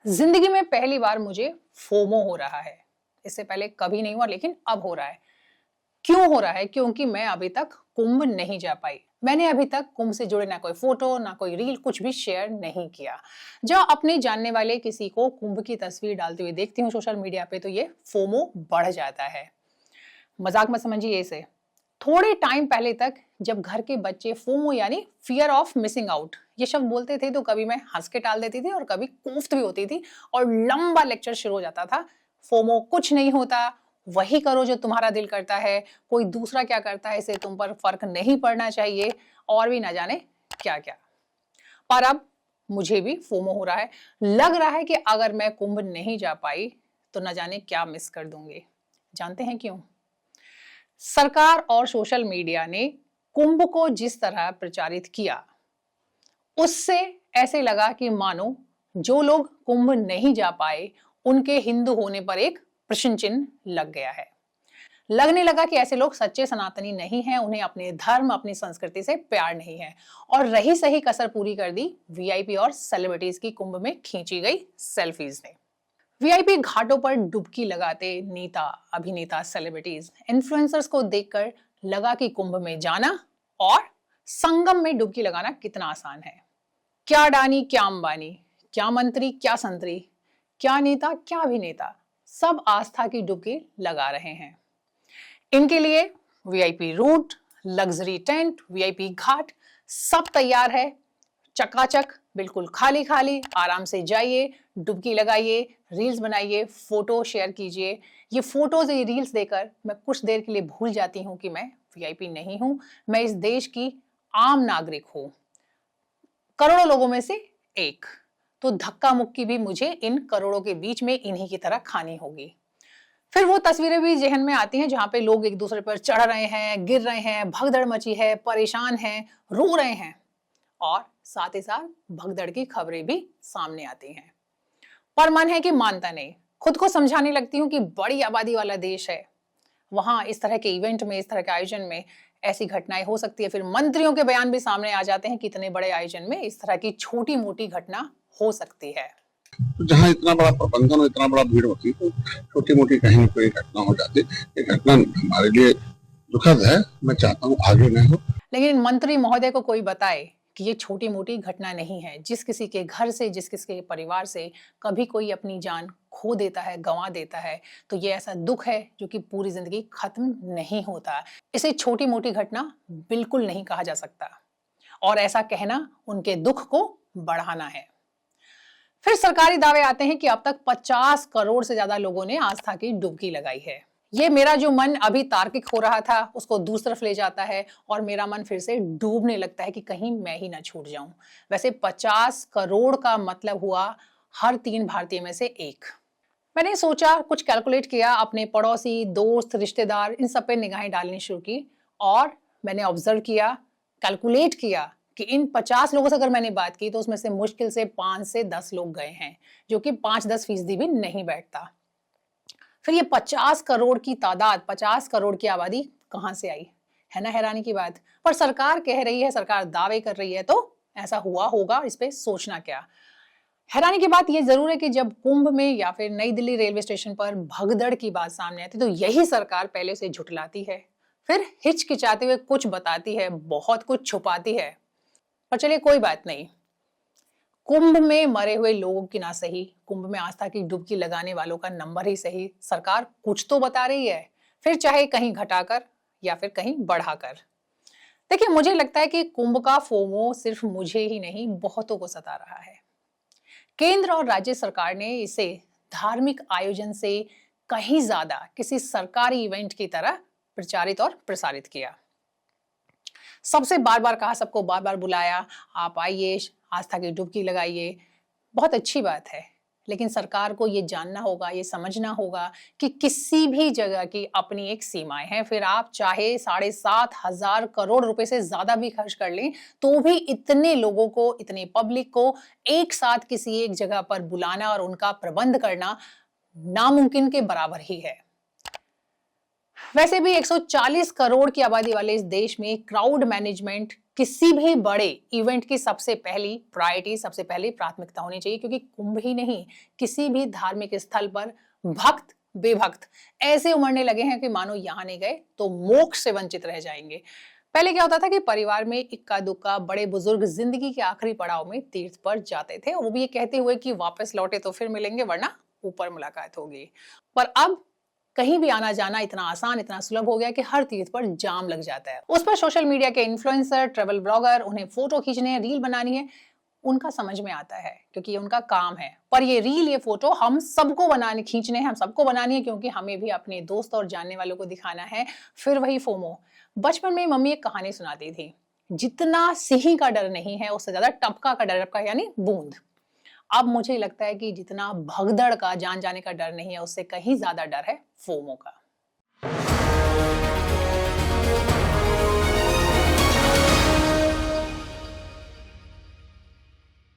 जिंदगी में पहली बार मुझे फोमो हो रहा है। इससे पहले कभी नहीं हुआ, लेकिन अब हो रहा है। क्यों हो रहा है? क्योंकि मैं अभी तक कुंभ नहीं जा पाई। मैंने अभी तक कुंभ से जुड़े ना कोई फोटो ना कोई रील कुछ भी शेयर नहीं किया। जब अपने जानने वाले किसी को कुंभ की तस्वीर डालते हुए देखती हूँ सोशल मीडिया पे, तो ये फोमो बढ़ जाता है। मजाक मत समझिए इसे। थोड़े टाइम पहले तक जब घर के बच्चे फोमो यानी फियर ऑफ मिसिंग आउट ये शब्द बोलते थे, तो कभी मैं हंस के टाल देती थी और कभी कोफ्त भी होती थी और लंबा लेक्चर शुरू हो जाता था। फोमो कुछ नहीं होता, वही करो जो तुम्हारा दिल करता है, कोई दूसरा क्या करता है इससे तुम पर फर्क नहीं पड़ना चाहिए, और भी ना जाने क्या क्या। पर अब मुझे भी फोमो हो रहा है। लग रहा है कि अगर मैं कुंभ नहीं जा पाई तो न जाने क्या मिस कर दूंगी। जानते हैं क्यों? सरकार और सोशल मीडिया ने कुंभ को जिस तरह प्रचारित किया, उससे ऐसे लगा कि मानो जो लोग कुंभ नहीं जा पाए उनके हिंदू होने पर एक प्रश्न चिन्ह लग गया है। लगने लगा कि ऐसे लोग सच्चे सनातनी नहीं हैं, उन्हें अपने धर्म अपनी संस्कृति से प्यार नहीं है। और रही सही कसर पूरी कर दी वीआईपी और सेलिब्रिटीज की कुंभ में खींची गई सेल्फीज ने। वीआईपी घाटों पर डुबकी लगाते नेता, अभिनेता, सेलिब्रिटीज, इन्फ्लुएंसर्स को देखकर लगा कि कुंभ में जाना और संगम में डुबकी लगाना कितना आसान है। क्या अडानी, क्या अंबानी, क्या मंत्री, क्या संतरी, क्या नेता, क्या अभिनेता, सब आस्था की डुबकी लगा रहे हैं। इनके लिए VIP route, luxury tent, VIP ghat सब तैयार है। चकाचक, बिल्कुल खाली खाली। आराम से जाइए, डुबकी लगाइए, रील्स बनाइए, फोटो शेयर कीजिए। ये फोटोज, ये रील्स देकर मैं कुछ देर के लिए भूल जाती हूँ कि मैं वीआईपी नहीं हूँ, मैं इस देश की आम नागरिक हूँ, करोड़ों लोगों में से एक। तो धक्का मुक्की भी मुझे इन करोड़ों के बीच में इन्हीं की तरह खानी होगी। फिर वो तस्वीरें भी जहन में आती हैं जहां पे लोग एक दूसरे पर चढ़ रहे हैं, गिर रहे हैं, भगदड़ मची है, परेशान हैं, रो रहे हैं, और साथ ही साथ भगदड़ की खबरें भी सामने आती हैं। पर मन है कि मानता नहीं। खुद को समझाने लगती हूँ कि बड़ी आबादी वाला देश है, वहां इस तरह के इवेंट में, इस तरह के आयोजन में ऐसी घटनाएं हो सकती है। फिर मंत्रियों के बयान भी सामने आ जाते हैं कि इतने बड़े आयोजन में इस तरह की छोटी मोटी घटना हो सकती है। तो जहाँ इतना बड़ा प्रबंधन और इतना बड़ा भीड़ होती तो छोटी मोटी कहीं न कहीं घटना हो जाती। ये घटना हमारे लिए दुखद है, मैं चाहता हूँ आगे न हो। लेकिन मंत्री महोदय को कोई बताए कि ये छोटी मोटी घटना नहीं है। जिस किसी के घर से, जिस किसी के परिवार से कभी कोई अपनी जान खो देता है, गंवा देता है, तो ये ऐसा दुख है जो कि पूरी जिंदगी खत्म नहीं होता। इसे छोटी मोटी घटना बिल्कुल नहीं कहा जा सकता, और ऐसा कहना उनके दुख को बढ़ाना है। फिर सरकारी दावे आते हैं कि अब तक 50 करोड़ से ज्यादा लोगों ने आस्था की डुबकी लगाई है। ये मेरा जो मन अभी तार्किक हो रहा था उसको दूसरी तरफ ले जाता है और मेरा मन फिर से डूबने लगता है कि कहीं मैं ही ना छूट जाऊं। वैसे 50 करोड़ का मतलब हुआ हर 3 भारतीय में से एक। मैंने सोचा, कुछ कैलकुलेट किया, अपने पड़ोसी, दोस्त, रिश्तेदार, इन सब पे निगाहें डालनी शुरू की, और मैंने ऑब्जर्व किया, कैलकुलेट किया कि इन 50 लोगों से अगर मैंने बात की तो उसमें से मुश्किल से 5 से 10 लोग गए हैं, जो कि 5-10% भी नहीं बैठता। फिर ये 50 करोड़ की तादाद, 50 करोड़ की आबादी कहां से आई? है ना हैरानी की बात। पर सरकार कह रही है, सरकार दावे कर रही है, तो ऐसा हुआ होगा, इस पे सोचना क्या। हैरानी की बात यह जरूर है कि जब कुंभ में या फिर नई दिल्ली रेलवे स्टेशन पर भगदड़ की बात सामने आती तो यही सरकार पहले से झुठलाती है, फिर हिचकिचाते हुए कुछ बताती है, बहुत कुछ छुपाती है। पर चलिए कोई बात नहीं, कुंभ में मरे हुए लोगों की ना सही, कुंभ में आस्था की डुबकी लगाने वालों का नंबर ही सही, सरकार कुछ तो बता रही है, फिर चाहे कहीं घटाकर या फिर कहीं बढ़ाकर। देखिए, मुझे लगता है कि कुंभ का फोमो सिर्फ मुझे ही नहीं, बहुतों को सता रहा है। केंद्र और राज्य सरकार ने इसे धार्मिक आयोजन से कहीं ज्यादा किसी सरकारी इवेंट की तरह प्रचारित और प्रसारित किया। सबसे बार बार कहा, सबको बार बार बुलाया, आप आइए, आस्था की डुबकी लगाइए। बहुत अच्छी बात है, लेकिन सरकार को ये जानना होगा, ये समझना होगा कि किसी भी जगह की अपनी एक सीमाएं हैं। फिर आप चाहे 7,500 करोड़ रुपए से ज्यादा भी खर्च कर लें, तो भी इतने लोगों को, इतने पब्लिक को एक साथ किसी एक जगह पर बुलाना और उनका प्रबंध करना नामुमकिन के बराबर ही है। वैसे भी 140 करोड़ की आबादी वाले इस देश में क्राउड मैनेजमेंट किसी भी बड़े इवेंट की सबसे पहली प्रायोरिटी, सबसे पहली प्राथमिकता होनी चाहिए, क्योंकि कुंभ ही नहीं, किसी भी धार्मिक स्थल पर भक्त बेभक्त ऐसे उमड़ने लगे हैं कि मानो यहां नहीं गए तो मोक्ष से वंचित रह जाएंगे। पहले क्या होता था कि परिवार में इक्का दुक्का बड़े बुजुर्ग जिंदगी के आखिरी पड़ाव में तीर्थ पर जाते थे, और वो भी ये कहते हुए कि वापस लौटे तो फिर मिलेंगे वरना ऊपर मुलाकात होगी। पर अब कहीं भी आना जाना इतना आसान, इतना सुलभ हो गया कि हर तीर्थ पर जाम लग जाता है। उस पर सोशल मीडिया के इन्फ्लुएंसर, ट्रैवल ब्लॉगर, उन्हें फोटो खींचने हैं, रील बनानी है, उनका समझ में आता है क्योंकि ये उनका काम है। पर ये रील, ये फोटो हम सबको बनाने, खींचने हैं, हम सबको बनानी है, क्योंकि हमें भी अपने दोस्त और जानने वालों को दिखाना है। फिर वही फोमो। बचपन में मम्मी एक कहानी सुनाती थी, जितना सिंह का डर नहीं है उससे ज्यादा टपका का डर, टपका यानी बूंद। अब मुझे लगता है कि जितना भगदड़ का, जान जाने का डर नहीं है, उससे कहीं ज्यादा डर है फोमो का।